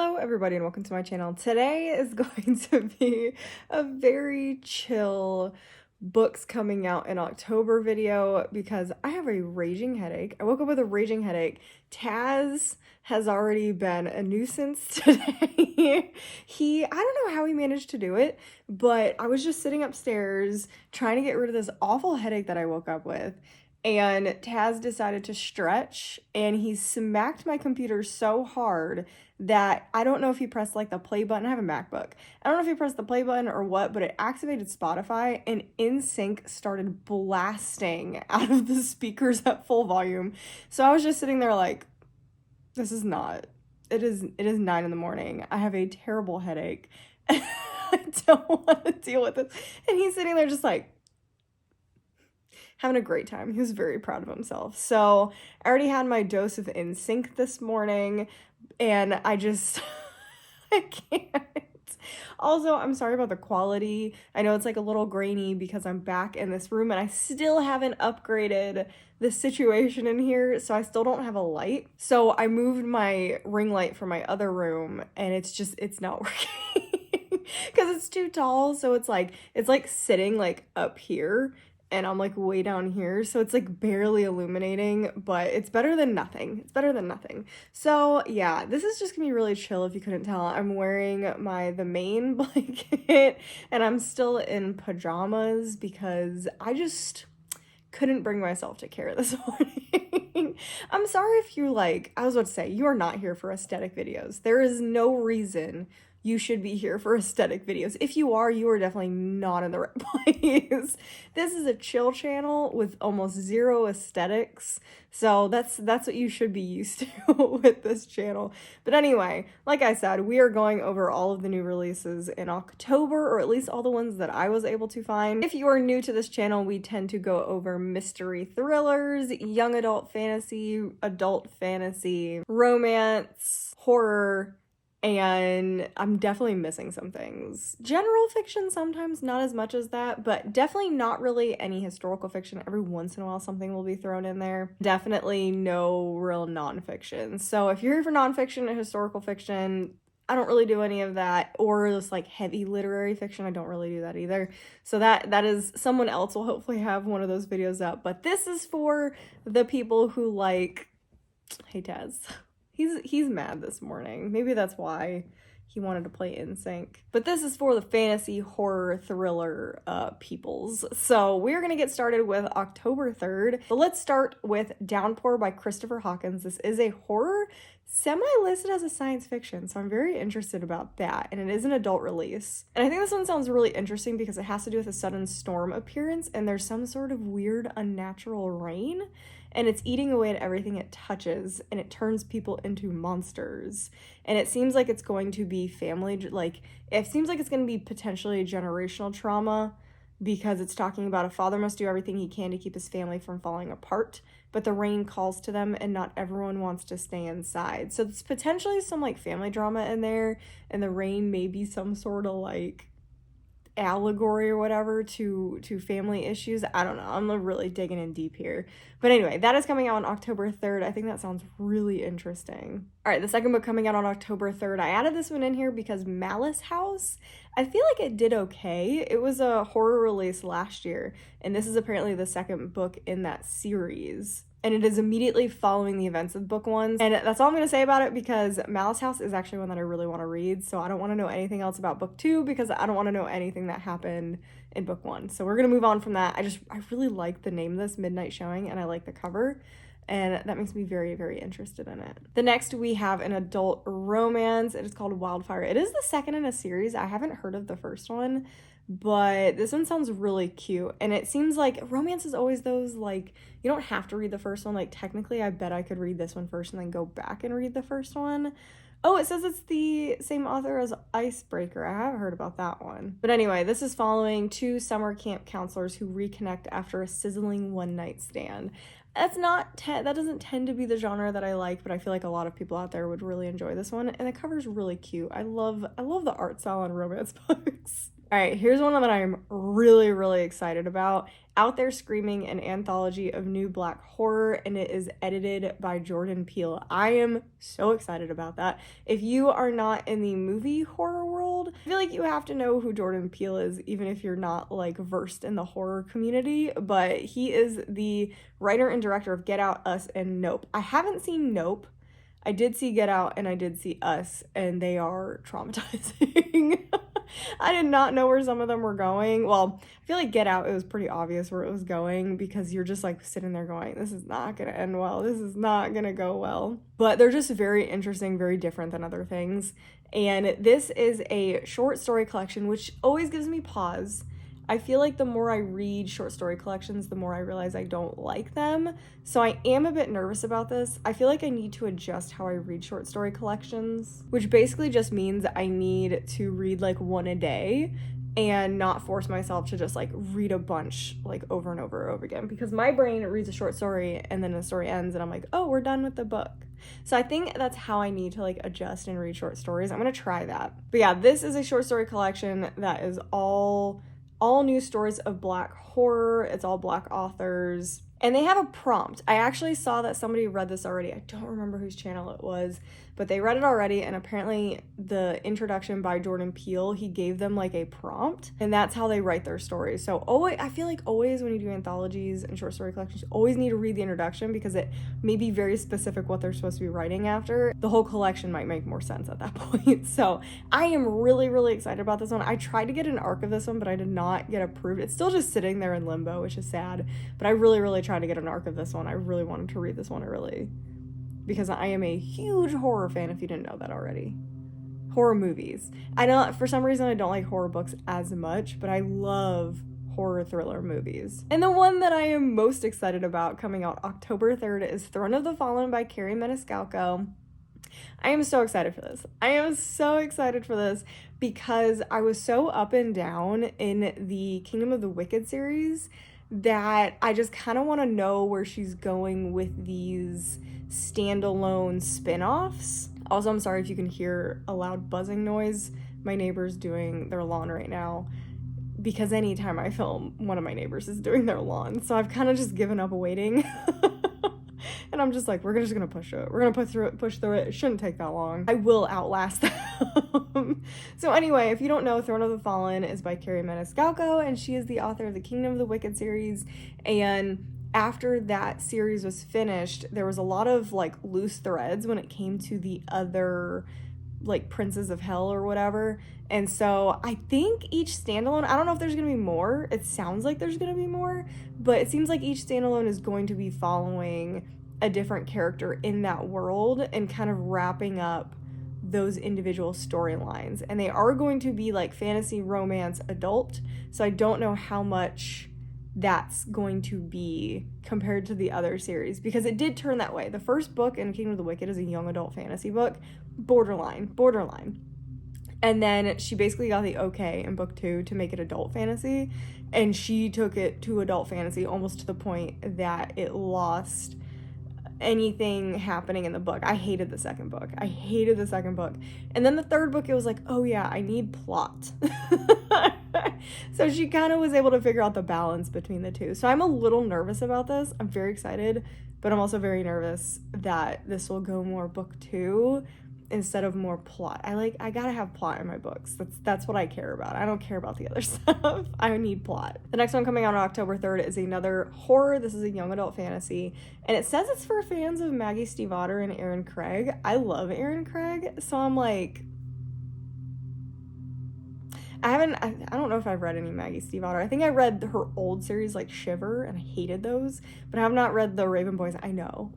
Hello everybody and welcome to my channel. Today is going to be a very chill books coming out in October video because I have a raging headache. I woke up with a raging headache. Taz has already been a nuisance today. I don't know how he managed to do it, but I was just sitting upstairs trying to get rid of this awful headache that I woke up with. And Taz decided to stretch and he smacked my computer so hard that I don't know if he pressed like the play button. I have a MacBook. I don't know if he pressed the play button or what, but it activated Spotify and NSYNC started blasting out of the speakers at full volume. So I was just sitting there like, this is not, it is 9 in the morning. I have a terrible headache. I don't want to deal with it. And he's sitting there just like, having a great time. He was very proud of himself. So I already had my dose of NSYNC this morning and I just, I can't. Also, I'm sorry about the quality. I know it's like a little grainy because I'm back in this room and I still haven't upgraded the situation in here, so I still don't have a light. So I moved my ring light from my other room and it's not working because it's too tall. So it's like sitting like up here and I'm like way down here, so it's like barely illuminating, but it's better than nothing. It's better than nothing. So yeah, this is just gonna be really chill if you couldn't tell. I'm wearing the main blanket and I'm still in pajamas because I just couldn't bring myself to care this morning. I'm sorry if you I was about to say, you are not here for aesthetic videos. There is no reason you should be here for aesthetic videos. If you are definitely not in the right place. This is a chill channel with almost zero aesthetics. So that's what you should be used to with this channel. But anyway, like I said, we are going over all of the new releases in October, or at least all the ones that I was able to find. If you are new to this channel, we tend to go over mystery thrillers, young adult fantasy, romance, horror, and I'm definitely missing some things. General fiction sometimes, not as much as that, but definitely not really any historical fiction. Every once in a while something will be thrown in there. Definitely no real nonfiction. So if you're here for nonfiction and historical fiction, I don't really do any of that, or just like heavy literary fiction. I don't really do that either. So that is, someone else will hopefully have one of those videos up, but this is for the people who like, hey Taz. He's mad this morning. Maybe that's why he wanted to play NSYNC. But this is for the fantasy horror thriller peoples. So we're gonna get started with October 3rd. But let's start with Downpour by Christopher Hawkins. This is a horror semi-listed as a science fiction, so I'm very interested about that, and it is an adult release. And I think this one sounds really interesting because it has to do with a sudden storm appearance and there's some sort of weird unnatural rain, and it's eating away at everything it touches, and it turns people into monsters. And it seems like it's going to be it seems like it's going to be potentially generational trauma, because it's talking about a father must do everything he can to keep his family from falling apart, but the rain calls to them and not everyone wants to stay inside. So it's potentially some family drama in there, and the rain may be some sort of allegory or whatever to family issues. I don't know. I'm really digging in deep here. But anyway, that is coming out on October 3rd. I think that sounds really interesting. All right, the second book coming out on October 3rd. I added this one in here because Malice House, I feel like it did okay. It was a horror release last year, and this is apparently the second book in that series. And it is immediately following the events of book 1. And that's all I'm going to say about it, because Malice House is actually one that I really want to read, so I don't want to know anything else about book 2 because I don't want to know anything that happened in book 1. So we're going to move on from that. I really like the name of this, Midnight Showing, and I like the cover, and that makes me very, very interested in it. The next we have an adult romance. It is called Wildfire. It is the second in a series. I haven't heard of the first one, but this one sounds really cute, and it seems like romance is always those you don't have to read the first one. Technically I bet I could read this one first and then go back and read the first one. Oh, it says it's the same author as Icebreaker. I haven't heard about that one. But anyway, this is following 2 summer camp counselors who reconnect after a sizzling one-night stand. That doesn't tend to be the genre that I like, but I feel like a lot of people out there would really enjoy this one, and the cover's really cute. I love the art style on romance books. All right, here's one that I'm really, really excited about. Out There Screaming, an anthology of new Black horror, and it is edited by Jordan Peele. I am so excited about that. If you are not in the movie horror world, I feel like you have to know who Jordan Peele is, even if you're not like versed in the horror community. But he is the writer and director of Get Out, Us, and Nope. I haven't seen Nope. I did see Get Out and I did see Us, and they are traumatizing. I did not know where some of them were going. Well, I feel like Get Out, it was pretty obvious where it was going because you're just like sitting there going, this is not going to end well. This is not going to go well. But they're just very interesting, very different than other things. And this is a short story collection, which always gives me pause. I feel like the more I read short story collections, the more I realize I don't like them. So I am a bit nervous about this. I feel like I need to adjust how I read short story collections, which basically just means I need to read like one a day and not force myself to just like read a bunch like over and over and over again, because my brain reads a short story and then the story ends and I'm like, oh, we're done with the book. So I think that's how I need to like adjust and read short stories. I'm gonna try that. But yeah, this is a short story collection that is all new stories of Black horror. It's all Black authors. And they have a prompt. I actually saw that somebody read this already. I don't remember whose channel it was, but they read it already, and apparently the introduction by Jordan Peele, he gave them like a prompt, and that's how they write their stories. So always, I feel like always when you do anthologies and short story collections, you always need to read the introduction because it may be very specific what they're supposed to be writing after. The whole collection might make more sense at that point. So I am really, really excited about this one. I tried to get an arc of this one, but I did not get approved. It's still just sitting there in limbo, which is sad, but I really, really tried to get an arc of this one. I really wanted to read this one early because I am a huge horror fan, if you didn't know that already. Horror movies. I know for some reason I don't like horror books as much, but I love horror thriller movies. And the one that I am most excited about coming out October 3rd is Throne of the Fallen by Kerri Maniscalco. I am so excited for this. I am so excited for this because I was so up and down in the Kingdom of the Wicked series that I just kind of want to know where she's going with these standalone spin-offs. Also, I'm sorry if you can hear a loud buzzing noise. My neighbor's doing their lawn right now, because anytime I film, one of my neighbors is doing their lawn. So I've kind of just given up waiting. And I'm just like, we're just gonna push it. We're gonna push through it. It shouldn't take that long. I will outlast them. So anyway, if you don't know, Throne of the Fallen is by Kerri Maniscalco, and she is the author of the Kingdom of the Wicked series. And after that series was finished, there was a lot of like loose threads when it came to the other like Princes of Hell or whatever. And so I think each standalone, I don't know if there's gonna be more. It sounds like there's gonna be more, but it seems like each standalone is going to be following a different character in that world and kind of wrapping up those individual storylines. And they are going to be like fantasy, romance, adult. So I don't know how much that's going to be compared to the other series, because it did turn that way. The first book in Kingdom of the Wicked is a young adult fantasy book, borderline. And then she basically got the okay in book 2 to make it adult fantasy, and she took it to adult fantasy almost to the point that it lost anything happening in the book. I hated the second book. And then the third book, it was like, oh yeah, I need plot. So she kind of was able to figure out the balance between the two. So I'm a little nervous about this. I'm very excited, but I'm also very nervous that this will go more book 2 instead of more plot. I gotta have plot in my books. That's what I care about. I don't care about the other stuff. I need plot. The next one coming out on October 3rd is another horror. This is a young adult fantasy, and it says it's for fans of Maggie Stiefvater and Erin Craig. I love Erin Craig, so I'm like, I don't know if I've read any Maggie Stiefvater. I think I read her old series like Shiver, and I hated those, but I have not read the Raven Boys. I know.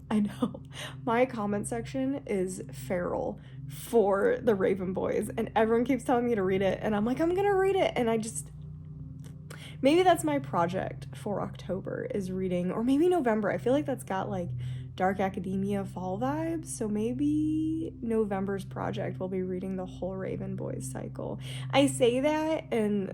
My comment section is feral for the Raven Boys, and everyone keeps telling me to read it, and I'm like, I'm gonna read it, and maybe that's my project for October, is reading, or maybe November. I feel like that's got like Dark Academia fall vibes, so maybe November's project will be reading the whole Raven Boys cycle. I say that, and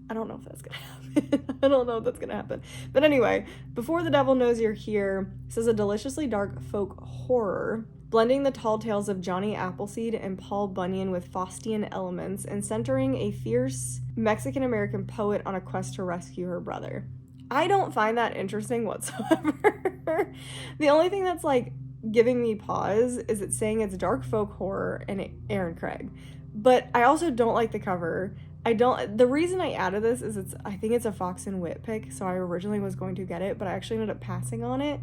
I don't know if that's gonna happen. But anyway, Before the Devil Knows You're Here, this is a deliciously dark folk horror blending the tall tales of Johnny Appleseed and Paul Bunyan with Faustian elements and centering a fierce Mexican-American poet on a quest to rescue her brother. I don't find that interesting whatsoever. The only thing that's like giving me pause is it's saying it's dark folk horror and Aaron Craig. But I also don't like the cover. The reason I added this is I think it's a Fox and Wit pick, so I originally was going to get it, but I actually ended up passing on it.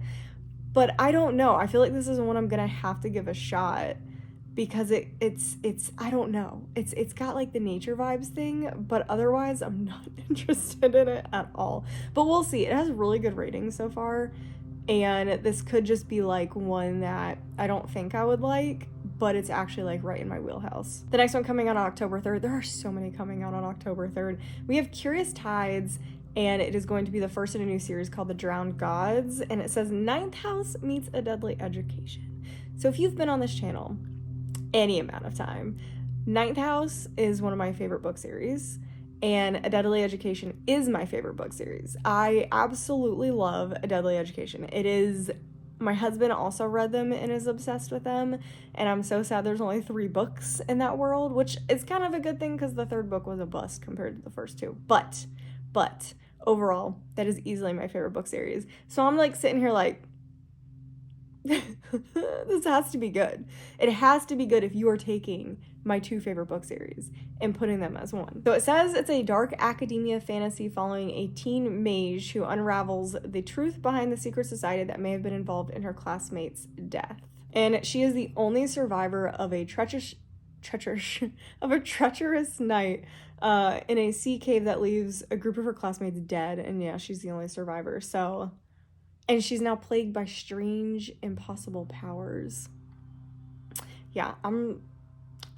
But I don't know. I feel like this is one I'm gonna have to give a shot because it's I don't know. It's got like the nature vibes thing, but otherwise I'm not interested in it at all. But we'll see. It has really good ratings so far, and this could just be like one that I don't think I would like, but it's actually like right in my wheelhouse. The next one coming out on October 3rd. There are so many coming out on October 3rd. We have Curious Tides, and it is going to be the first in a new series called The Drowned Gods, and it says Ninth House meets A Deadly Education. So if you've been on this channel any amount of time, Ninth House is one of my favorite book series, and A Deadly Education is my favorite book series. I absolutely love A Deadly Education. My husband also read them and is obsessed with them, and I'm so sad there's only 3 books in that world, which is kind of a good thing because the 3rd book was a bust compared to the first 2. But overall, that is easily my favorite book series. So I'm like sitting here like, this has to be good. It has to be good if you are taking my 2 favorite book series and putting them as one. So it says it's a dark academia fantasy following a teen mage who unravels the truth behind the secret society that may have been involved in her classmate's death. And she is the only survivor of a treacherous night in a sea cave that leaves a group of her classmates dead. And yeah, she's the only survivor. So, and she's now plagued by strange, impossible powers. Yeah, I'm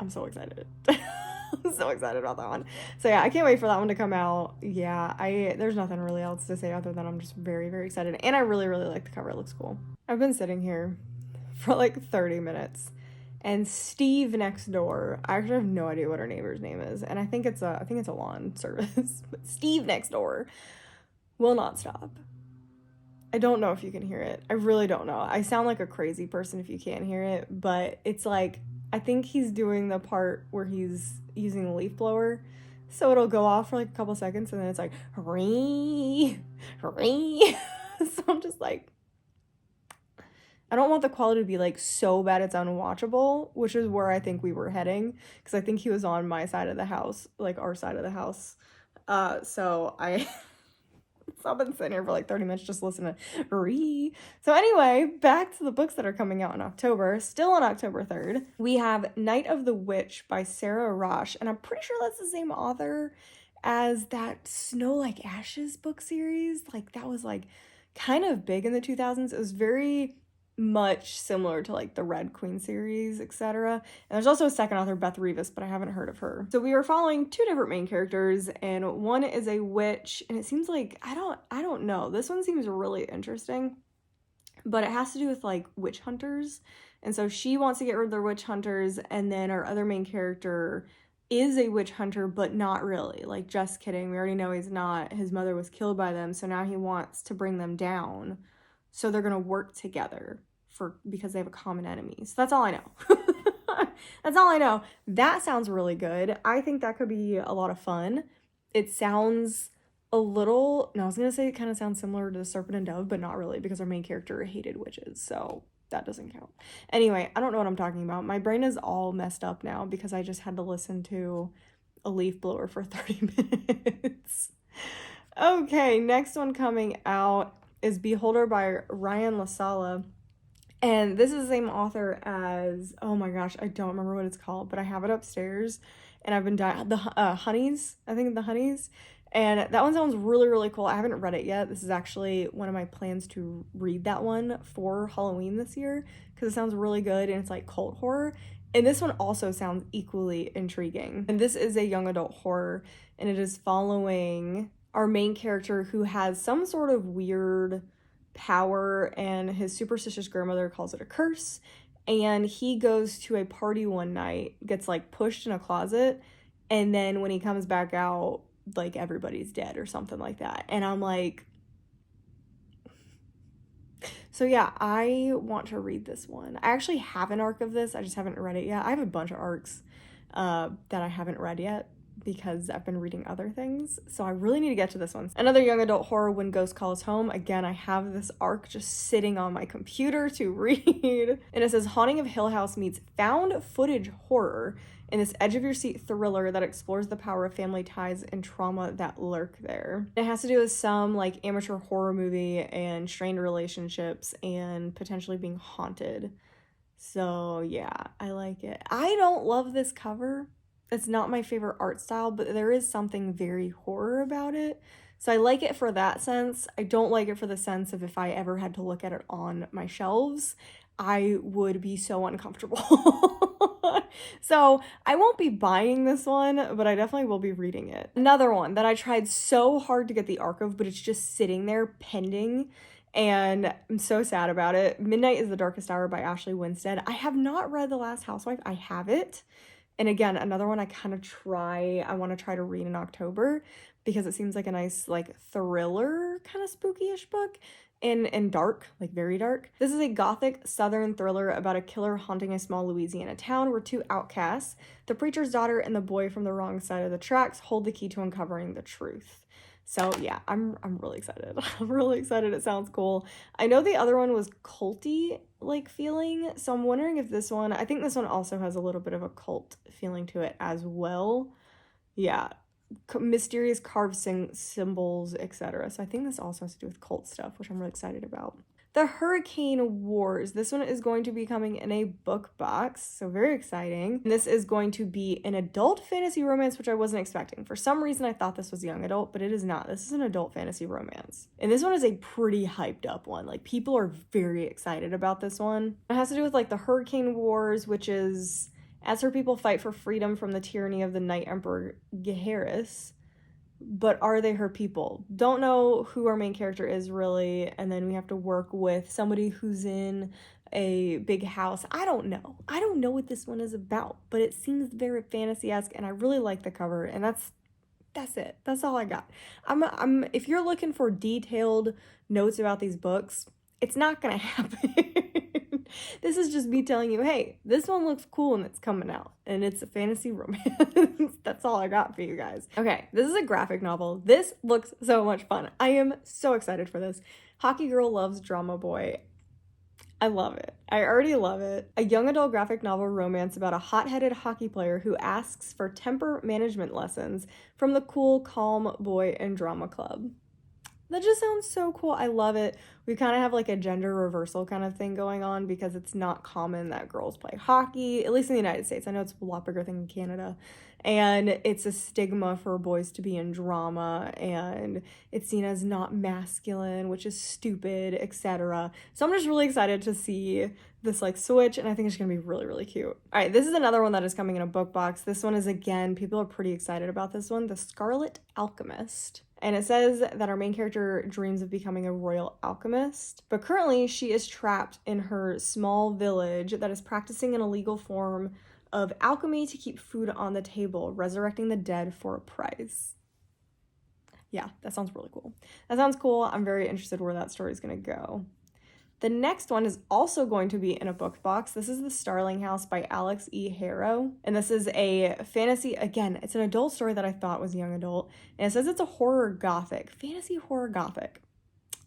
so excited. I'm so excited about that one. So yeah, I can't wait for that one to come out. Yeah, there's nothing really else to say other than I'm just very, very excited. And I really, really like the cover. It looks cool. I've been sitting here for like 30 minutes. And Steve next door, I actually have no idea what her neighbor's name is, and I think it's a lawn service. But Steve next door will not stop. I don't know if you can hear it. I really don't know. I sound like a crazy person if you can't hear it, but it's like, I think he's doing the part where he's using the leaf blower, so it'll go off for like a couple seconds, and then it's like, ree. So I'm just like, I don't want the quality to be like so bad it's unwatchable, which is where I think we were heading, because I think he was on my side of the house, like our side of the house. So I've been sitting here for like 30 minutes just listening to Ree. So anyway, back to the books that are coming out in October. Still on October 3rd, we have Night of the Witch by Sarah Rosh, and I'm pretty sure that's the same author as that Snow Like Ashes book series. Like that was like kind of big in the 2000s. It was very much similar to like the Red Queen series, etc. And there's also a second author, Beth Revis, but I haven't heard of her. So we are following 2 different main characters, and one is a witch, and it seems like I don't know. This one seems really interesting, but it has to do with like witch hunters. And so she wants to get rid of the witch hunters, and then our other main character is a witch hunter, but not really. Like, just kidding. We already know he's not. His mother was killed by them, so now he wants to bring them down. So they're gonna work together because they have a common enemy. So that's all I know. That's all I know. That sounds really good. I think that could be a lot of fun. It sounds a little, no, I was gonna say it kind of sounds similar to Serpent and Dove, but not really, because our main character hated witches, so that doesn't count. Anyway, I don't know what I'm talking about. My brain is all messed up now because I just had to listen to a leaf blower for 30 minutes. Okay, next one coming out is Beholder by Ryan LaSala. And this is the same author as, oh my gosh, I don't remember what it's called, but I have it upstairs, and I've been dying. The Honeys, I think the Honeys. And that one sounds really, really cool. I haven't read it yet. This is actually one of my plans to read that one for Halloween this year, because it sounds really good, and it's like cult horror. And this one also sounds equally intriguing. And this is a young adult horror, and it is following our main character who has some sort of weird power, and his superstitious grandmother calls it a curse, and he goes to a party one night, gets like pushed in a closet, and then when he comes back out, like everybody's dead or something like that. And I'm like, So yeah, I want to read this one. I actually have an arc of this. I just haven't read it yet. I have a bunch of arcs that I haven't read yet because I've been reading other things. So I really need to get to this one. Another young adult horror, When Ghost Calls Home. Again, I have this arc just sitting on my computer to read. And it says Haunting of Hill House meets found footage horror in this edge of your seat thriller that explores the power of family ties and trauma that lurk there. It has to do with some like amateur horror movie and strained relationships and potentially being haunted. So yeah, I like it. I don't love this cover. It's not my favorite art style, but there is something very horror about it. So I like it for that sense. I don't like it for the sense of if I ever had to look at it on my shelves, I would be so uncomfortable. So I won't be buying this one, but I definitely will be reading it. Another one that I tried so hard to get the arc of, but it's just sitting there pending, and I'm so sad about it. Midnight is the Darkest Hour by Ashley Winstead. I have not read The Last Housewife. I have it. And again, another one I want to try to read in October because it seems like a nice like thriller kind of spooky-ish book and dark, like very dark. This is a gothic southern thriller about a killer haunting a small Louisiana town where two outcasts, the preacher's daughter and the boy from the wrong side of the tracks, hold the key to uncovering the truth. So yeah, I'm really excited. I'm really excited. It sounds cool. I know the other one was culty like feeling, so I'm wondering if this one, I think this one also has a little bit of a cult feeling to it as well. Yeah, mysterious carved symbols, etc. So I think this also has to do with cult stuff, which I'm really excited about. The Hurricane Wars. This one is going to be coming in a book box, so very exciting. And this is going to be an adult fantasy romance, which I wasn't expecting. For some reason, I thought this was young adult, but it is not. This is an adult fantasy romance. And this one is a pretty hyped up one. Like, people are very excited about this one. It has to do with, like, the Hurricane Wars, which is as her people fight for freedom from the tyranny of the Night Emperor Geharis. But are they her people? Don't know who our main character is really, and then we have to work with somebody who's in a big house. I don't know. I don't know what this one is about, but it seems very fantasy-esque, and I really like the cover, and that's it. That's all I got. I'm if you're looking for detailed notes about these books, it's not gonna happen. This is just me telling you, hey, this one looks cool and it's coming out. And it's a fantasy romance. That's all I got for you guys. Okay, this is a graphic novel. This looks so much fun. I am so excited for this. Hockey Girl Loves Drama Boy. I love it. I already love it. A young adult graphic novel romance about a hot-headed hockey player who asks for temper management lessons from the cool, calm boy in drama club. That just sounds so cool. I love it. We kind of have like a gender reversal kind of thing going on because it's not common that girls play hockey, at least in the United States. I know it's a lot bigger thing in Canada. And it's a stigma for boys to be in drama and it's seen as not masculine, which is stupid, etc. So I'm just really excited to see this like switch, and I think it's gonna be really, really cute. All right, this is another one that is coming in a book box. This one is, again, people are pretty excited about this one, The Scarlet Alchemist. And it says that our main character dreams of becoming a royal alchemist, but currently she is trapped in her small village that is practicing an illegal form of alchemy to keep food on the table, resurrecting the dead for a prize. Yeah, that sounds really cool. That sounds cool. I'm very interested where that story is going to go. The next one is also going to be in a book box. This is The Starling House by Alex E. Harrow. And this is a fantasy, again, it's an adult story that I thought was young adult. And it says it's a horror gothic, fantasy horror gothic.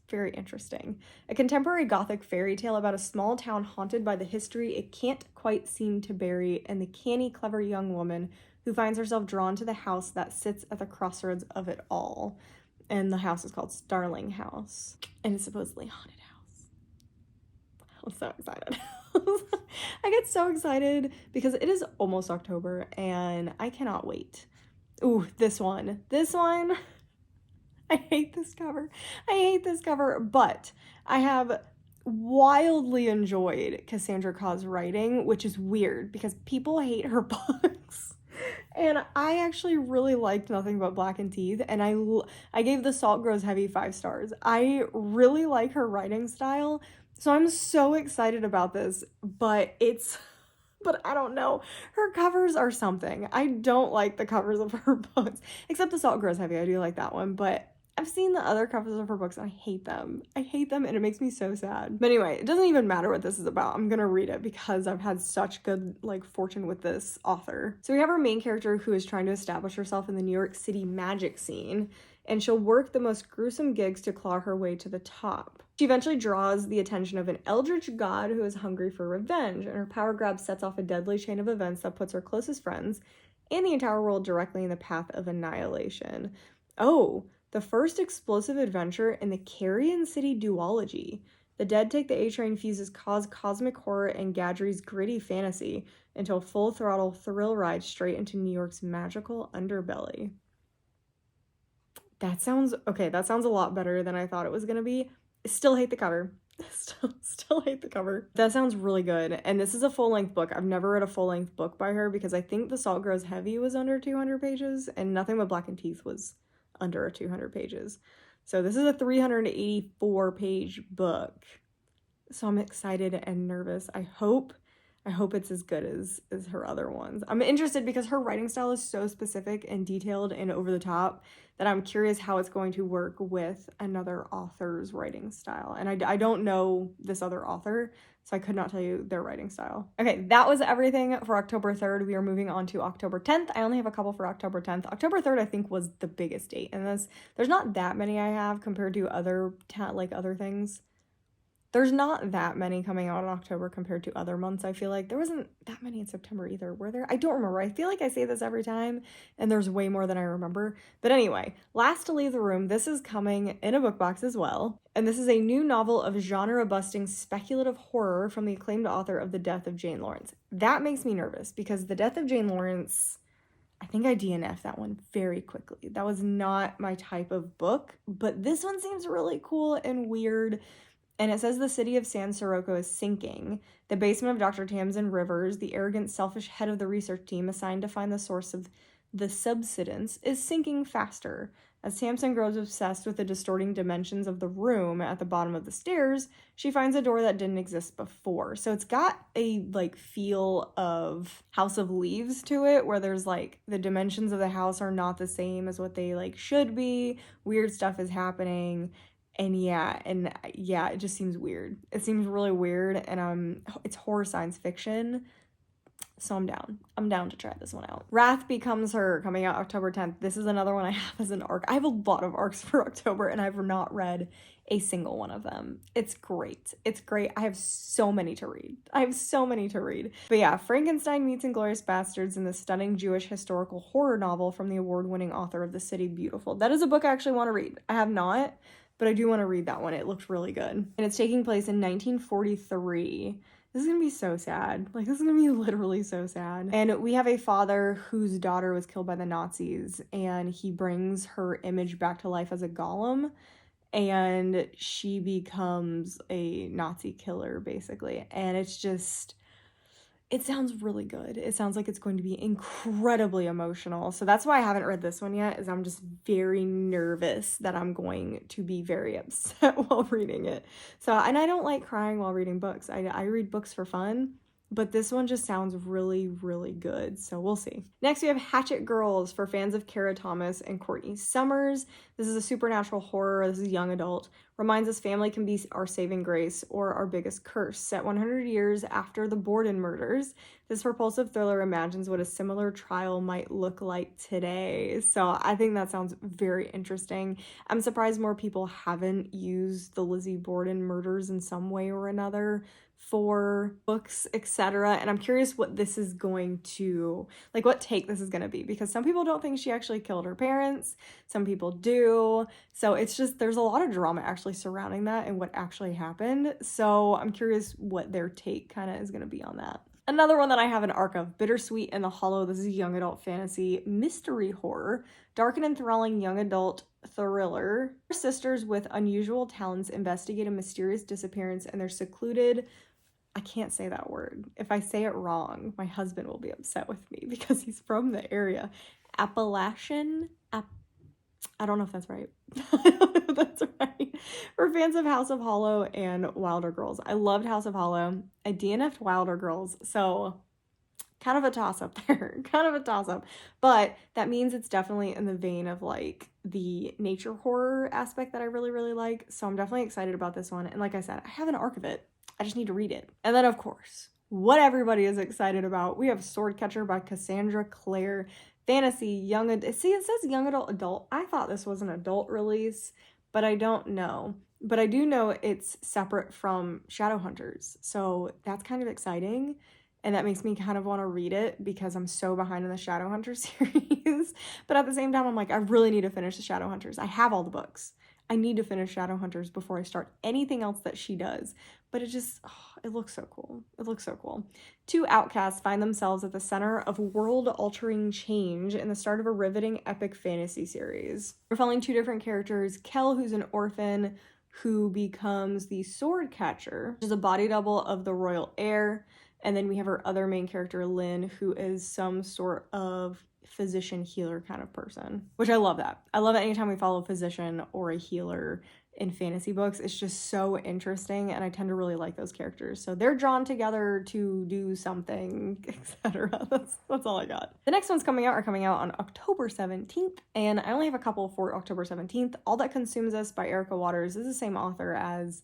Very interesting. A contemporary gothic fairy tale about a small town haunted by the history it can't quite seem to bury, and the canny, clever young woman who finds herself drawn to the house that sits at the crossroads of it all. And the house is called Starling House. And it's supposedly haunted. I'm so excited. I get so excited because it is almost October and I cannot wait. Ooh, this one. I hate this cover, but I have wildly enjoyed Cassandra Claus' writing, which is weird because people hate her books. And I actually really liked Nothing But Black and Teeth, and I gave The Salt Grows Heavy 5 stars. I really like her writing style. So I'm so excited about this, but I don't know. Her covers are something. I don't like the covers of her books, except The Salt Grows Heavy. I do like that one, but I've seen the other covers of her books and I hate them. I hate them and it makes me so sad. But anyway, it doesn't even matter what this is about. I'm gonna read it because I've had such good like fortune with this author. So we have our main character who is trying to establish herself in the New York City magic scene, and she'll work the most gruesome gigs to claw her way to the top. She eventually draws the attention of an eldritch god who is hungry for revenge, and her power grab sets off a deadly chain of events that puts her closest friends and the entire world directly in the path of annihilation. Oh, the first explosive adventure in the Carrion City duology. The Dead Take the A-Train fuses cosmic horror and Gadry's gritty fantasy into a full-throttle thrill ride straight into New York's magical underbelly. That sounds a lot better than I thought it was gonna be. Still hate the cover. Still hate the cover. That sounds really good. And this is a full-length book. I've never read a full-length book by her because I think The Salt Grows Heavy was under 200 pages and Nothing But Black and Teeth was under 200 pages. So this is a 384-page book. So I'm excited and nervous. I hope it's as good as her other ones. I'm interested because her writing style is so specific and detailed and over the top that I'm curious how it's going to work with another author's writing style. And I don't know this other author, so I could not tell you their writing style. Okay, that was everything for October 3rd. We are moving on to October 10th. I only have a couple for October 10th. October 3rd, I think, was the biggest date. And there's not that many I have compared to other things. There's not that many coming out in October compared to other months, I feel like. There wasn't that many in September either, were there? I don't remember. I feel like I say this every time, and there's way more than I remember. But anyway, Last to Leave the Room. This is coming in a book box as well. And this is a new novel of genre-busting speculative horror from the acclaimed author of The Death of Jane Lawrence. That makes me nervous, because The Death of Jane Lawrence, I think I DNF'd that one very quickly. That was not my type of book, but this one seems really cool and weird. And it says the city of San Sirocco is sinking. The basement of Dr. Tamsin Rivers, the arrogant, selfish head of the research team assigned to find the source of the subsidence, is sinking faster. As Tamsin grows obsessed with the distorting dimensions of the room at the bottom of the stairs, she finds a door that didn't exist before. So it's got a feel of House of Leaves to it, where there's the dimensions of the house are not the same as what they should be. Weird stuff is happening. And yeah, it just seems weird. It seems really weird, and it's horror science fiction, so I'm down. I'm down to try this one out. Wrath Becomes Her, coming out October 10th. This is another one I have as an arc. I have a lot of arcs for October, and I've not read a single one of them. It's great. It's great. I have so many to read. But yeah, Frankenstein meets Inglourious Basterds in the stunning Jewish historical horror novel from the award-winning author of The City Beautiful. That is a book I actually want to read. I have not, but I do want to read that one. It looks really good. And it's taking place in 1943. This is going to be so sad. This is going to be literally so sad. And we have a father whose daughter was killed by the Nazis, and he brings her image back to life as a golem, and she becomes a Nazi killer, basically. And it's just... it sounds really good. It sounds like it's going to be incredibly emotional. So that's why I haven't read this one yet, is I'm just very nervous that I'm going to be very upset while reading it. So, and I don't like crying while reading books. I read books for fun, but this one just sounds really, really good. So we'll see. Next, we have Hatchet Girls for fans of Kara Thomas and Courtney Summers. This is a supernatural horror. This is young adult. Reminds us family can be our saving grace or our biggest curse. Set 100 years after the Borden murders, this propulsive thriller imagines what a similar trial might look like today. So I think that sounds very interesting. I'm surprised more people haven't used the Lizzie Borden murders in some way or another for books, etc. And I'm curious what this is going to, what take this is going to be, because some people don't think she actually killed her parents. Some people do. So it's just, there's a lot of drama actually surrounding that and what actually happened. So I'm curious what their take kind of is going to be on that. Another one that I have an arc of, Bittersweet and the Hollow. This is a young adult fantasy mystery horror, dark and enthralling young adult thriller. Sisters with unusual talents investigate a mysterious disappearance in their secluded, I can't say that word. If I say it wrong, my husband will be upset with me because he's from the area. Appalachian? I don't know if that's right. I don't know if that's right. For fans of House of Hollow and Wilder Girls. I loved House of Hollow. I DNF'd Wilder Girls, so kind of a toss-up there. Kind of a toss-up. But that means it's definitely in the vein of like the nature horror aspect that I really, really like. So I'm definitely excited about this one. And like I said, I have an arc of it. I just need to read it. And then of course, what everybody is excited about, we have Swordcatcher by Cassandra Clare. Fantasy, young adult. See, it says young adult. I thought this was an adult release, but I don't know. But I do know it's separate from Shadowhunters. So that's kind of exciting. And that makes me kind of want to read it because I'm so behind in the Shadowhunters series. But at the same time, I'm like, I really need to finish the Shadowhunters. I have all the books. I need to finish Shadowhunters before I start anything else that she does. But it just, oh, it looks so cool. It looks so cool. Two outcasts find themselves at the center of world-altering change in the start of a riveting epic fantasy series. We're following two different characters, Kel, who's an orphan who becomes the Swordcatcher, which is a body double of the royal heir. And then we have our other main character, Lynn, who is some sort of physician healer kind of person, which I love that. I love it anytime we follow a physician or a healer in fantasy books. It's just so interesting, and I tend to really like those characters. So they're drawn together to do something, etc. That's all I got. The next ones are coming out on October 17th, and I only have a couple for October 17th. All That Consumes Us by Erica Waters is the same author as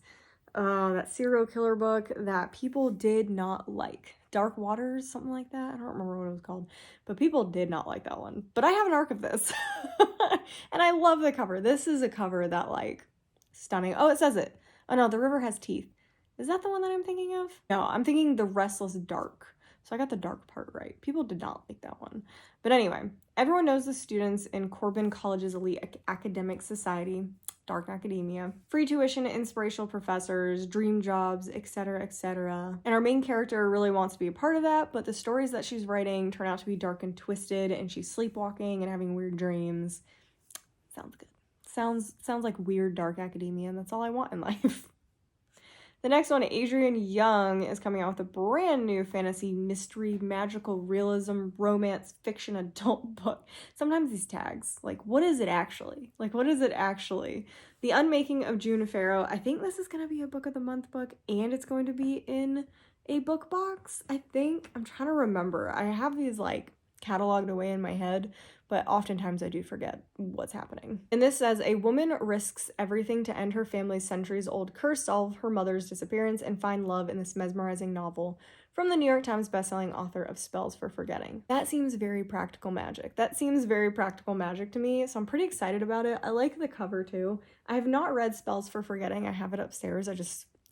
that serial killer book that people did not like. Dark Waters, something like that. I don't remember what it was called, but people did not like that one. But I have an arc of this, and I love the cover. This is a cover that, like, stunning. Oh, it says it. Oh no, The River Has Teeth. Is that the one that I'm thinking of? No, I'm thinking The Restless Dark. So I got the dark part right. People did not like that one. But anyway, everyone knows the students in Corbin College's elite academic society, dark academia, free tuition, inspirational professors, dream jobs, etc., etc. And our main character really wants to be a part of that, but the stories that she's writing turn out to be dark and twisted, and she's sleepwalking and having weird dreams. Sounds good. Sounds like weird dark academia, and that's all I want in life. The next one, Adrienne Young, is coming out with a brand new fantasy, mystery, magical realism, romance, fiction, adult book. Sometimes these tags, like, what is it actually? Like, what is it actually? The Unmaking of June Farrow. I think this is going to be a book of the month book, and it's going to be in a book box, I think. I'm trying to remember. I have these, like, cataloged away in my head, but oftentimes I do forget what's happening. And this says, a woman risks everything to end her family's centuries-old curse, solve her mother's disappearance, and find love in this mesmerizing novel from the New York Times bestselling author of Spells for Forgetting. That seems very practical magic. That seems very practical magic to me, so I'm pretty excited about it. I like the cover too. I have not read Spells for Forgetting. I have it upstairs. I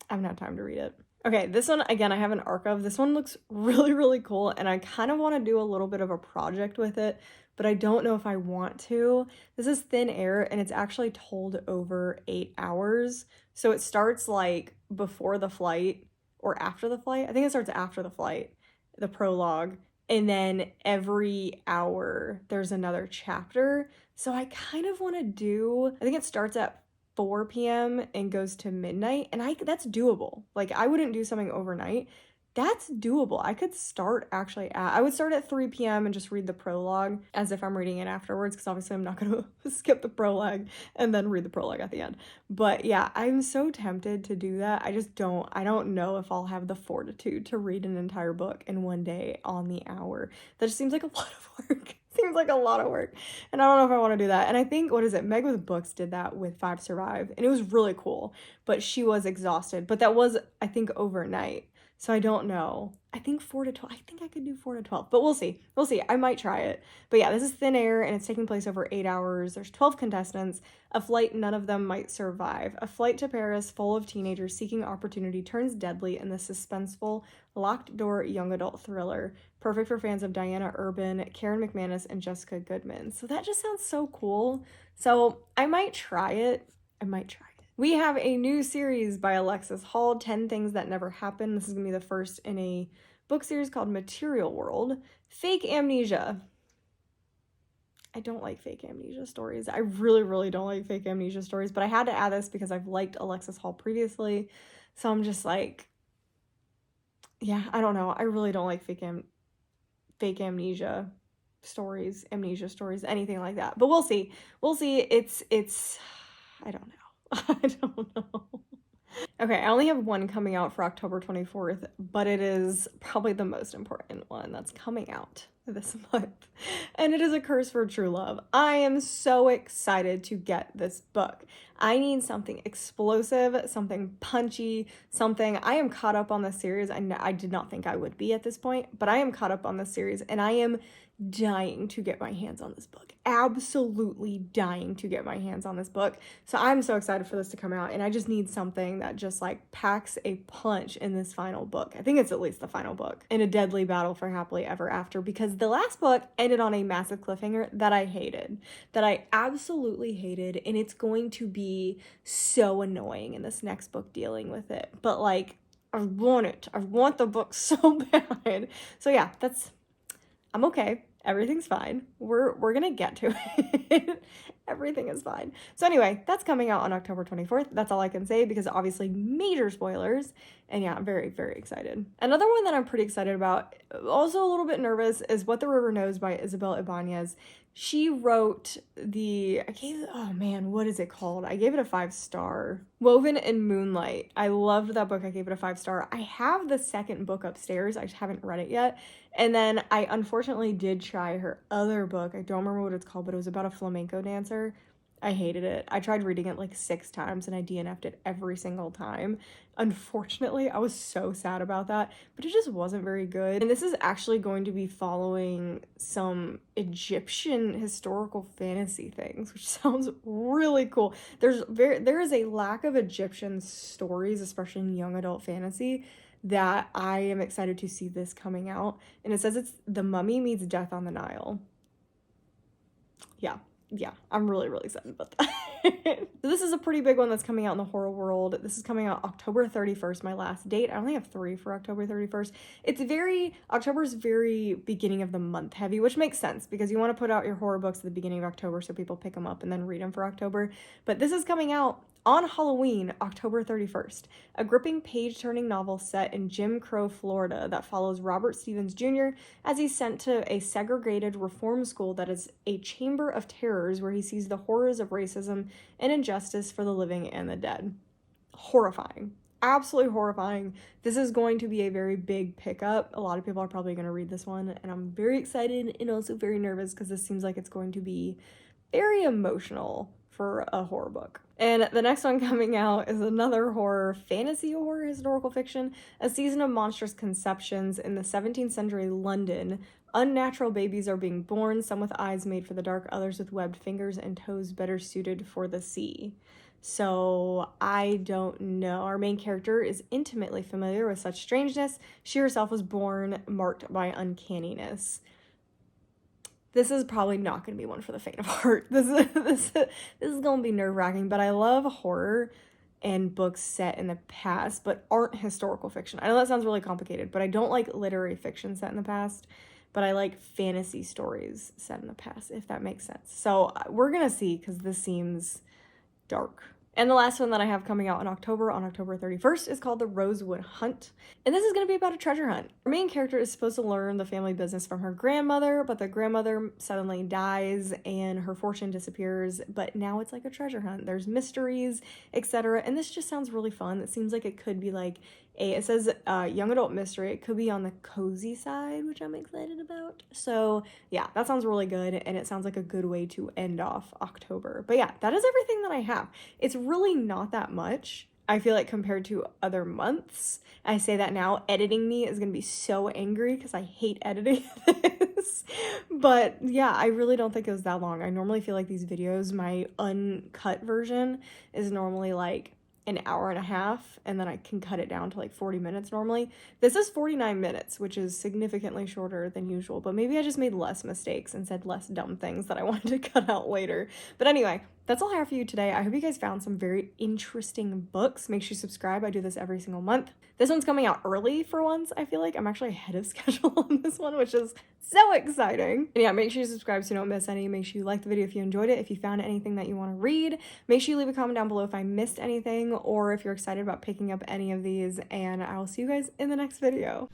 haven't had time to read it. Okay, this one, again, I have an arc of. This one looks really, really cool, and I kind of want to do a little bit of a project with it, but I don't know if I want to. This is Thin Air, and it's actually told over 8 hours. So it starts like before the flight or after the flight. I think it starts after the flight, the prologue, and then every hour there's another chapter. So I kind of want to do, I think it starts at 4 p.m. and goes to midnight, and that's doable. Like, I wouldn't do something overnight. That's doable. I could start I would start at 3 p.m. and just read the prologue as if I'm reading it afterwards, because obviously I'm not going to skip the prologue and then read the prologue at the end. But yeah, I'm so tempted to do that. I don't know if I'll have the fortitude to read an entire book in one day on the hour. That just seems like a lot of work. Seems like a lot of work, and I don't know if I want to do that. And I think, what is it, Meg with Books did that with Five Survive, and it was really cool, but she was exhausted. But that was, I think, overnight, so I don't know. I think 4 to 12. I think I could do 4 to 12, but we'll see. I might try it. But yeah, this is Thin Air, and it's taking place over 8 hours. There's 12 contestants. A flight none of them might survive. A flight to Paris full of teenagers seeking opportunity turns deadly in the suspenseful, locked-door young adult thriller. Perfect for fans of Diana Urban, Karen McManus, and Jessica Goodman. So that just sounds so cool. So I might try it. We have a new series by Alexis Hall, 10 Things That Never Happened. This is going to be the first in a book series called Material World. Fake amnesia. I don't like fake amnesia stories. I really, really don't like fake amnesia stories, but I had to add this because I've liked Alexis Hall previously. So I'm just like, yeah, I don't know. I really don't like fake amnesia stories, anything like that. But we'll see. It's, I don't know. I don't know. Okay, I only have one coming out for October 24th, but it is probably the most important one that's coming out this month. And it is A Curse for True Love. I am so excited to get this book. I need something explosive, something punchy, something. I am caught up on this series. I did not think I would be at this point, but I am caught up on this series and I am dying to get my hands on this book. Absolutely dying to get my hands on this book. So I'm so excited for this to come out, and I just need something that just like packs a punch in this final book. I think it's at least the final book in a deadly battle for happily ever after, because the last book ended on a massive cliffhanger that I hated, that I absolutely hated, and it's going to be so annoying in this next book dealing with it. But like, I want it. I want the book so bad. So yeah, I'm okay. Everything's fine. We're gonna get to it. Everything is fine. So anyway, that's coming out on October 24th. That's all I can say because obviously major spoilers. And yeah, I'm very, very excited. Another one that I'm pretty excited about, also a little bit nervous, is What the River Knows by Isabel Ibanez. She wrote oh man, what is it called? I gave it a 5-star. Woven in Moonlight. I loved that book. I gave it a 5-star. I have the second book upstairs. I just haven't read it yet. And then I unfortunately did try her other book. I don't remember what it's called, but it was about a flamenco dancer. I hated it. I tried reading it like 6 times and I DNF'd it every single time. Unfortunately, I was so sad about that, but it just wasn't very good. And this is actually going to be following some Egyptian historical fantasy things, which sounds really cool. There is a lack of Egyptian stories, especially in young adult fantasy, that I am excited to see this coming out. And it says it's The Mummy meets Death on the Nile. Yeah, I'm really, really excited about that. So this is a pretty big one that's coming out in the horror world. This is coming out October 31st, my last date. I only have 3 for October 31st. October's very beginning of the month heavy, which makes sense because you want to put out your horror books at the beginning of October so people pick them up and then read them for October. But this is coming out on Halloween, October 31st, a gripping page-turning novel set in Jim Crow, Florida that follows Robert Stevens Jr. as he's sent to a segregated reform school that is a chamber of terrors where he sees the horrors of racism and injustice for the living and the dead. Horrifying. Absolutely horrifying. This is going to be a very big pickup. A lot of people are probably going to read this one, and I'm very excited and also very nervous because this seems like it's going to be very emotional for a horror book. And the next one coming out is another fantasy horror historical fiction, A Season of Monstrous Conceptions. In the 17th century London, unnatural babies are being born, some with eyes made for the dark, others with webbed fingers and toes better suited for the sea. So I don't know. Our main character is intimately familiar with such strangeness. She herself was born marked by uncanniness. This is probably not going to be one for the faint of heart. This is going to be nerve-wracking, but I love horror and books set in the past, but aren't historical fiction. I know that sounds really complicated, but I don't like literary fiction set in the past, but I like fantasy stories set in the past, if that makes sense. So we're going to see, because this seems dark. And the last one that I have coming out on October 31st, is called The Rosewood Hunt. And this is going to be about a treasure hunt. Our main character is supposed to learn the family business from her grandmother, but the grandmother suddenly dies and her fortune disappears. But now it's like a treasure hunt. There's mysteries, etc. And this just sounds really fun. It seems like it could be like it says young adult mystery. It could be on the cozy side, which I'm excited about. So yeah, that sounds really good. And it sounds like a good way to end off October. But yeah, that is everything that I have. It's really not that much, I feel like, compared to other months. I say that now. Editing me is going to be so angry because I hate editing this. But yeah, I really don't think it was that long. I normally feel like these videos, my uncut version is normally like an hour and a half, and then I can cut it down to like 40 minutes normally. This is 49 minutes, which is significantly shorter than usual, but maybe I just made less mistakes and said less dumb things that I wanted to cut out later. But anyway, that's all I have for you today. I hope you guys found some very interesting books. Make sure you subscribe. I do this every single month. This one's coming out early for once, I feel like. I'm actually ahead of schedule on this one, which is so exciting. And yeah, make sure you subscribe so you don't miss any. Make sure you like the video if you enjoyed it. If you found anything that you want to read, make sure you leave a comment down below if I missed anything or if you're excited about picking up any of these. And I will see you guys in the next video.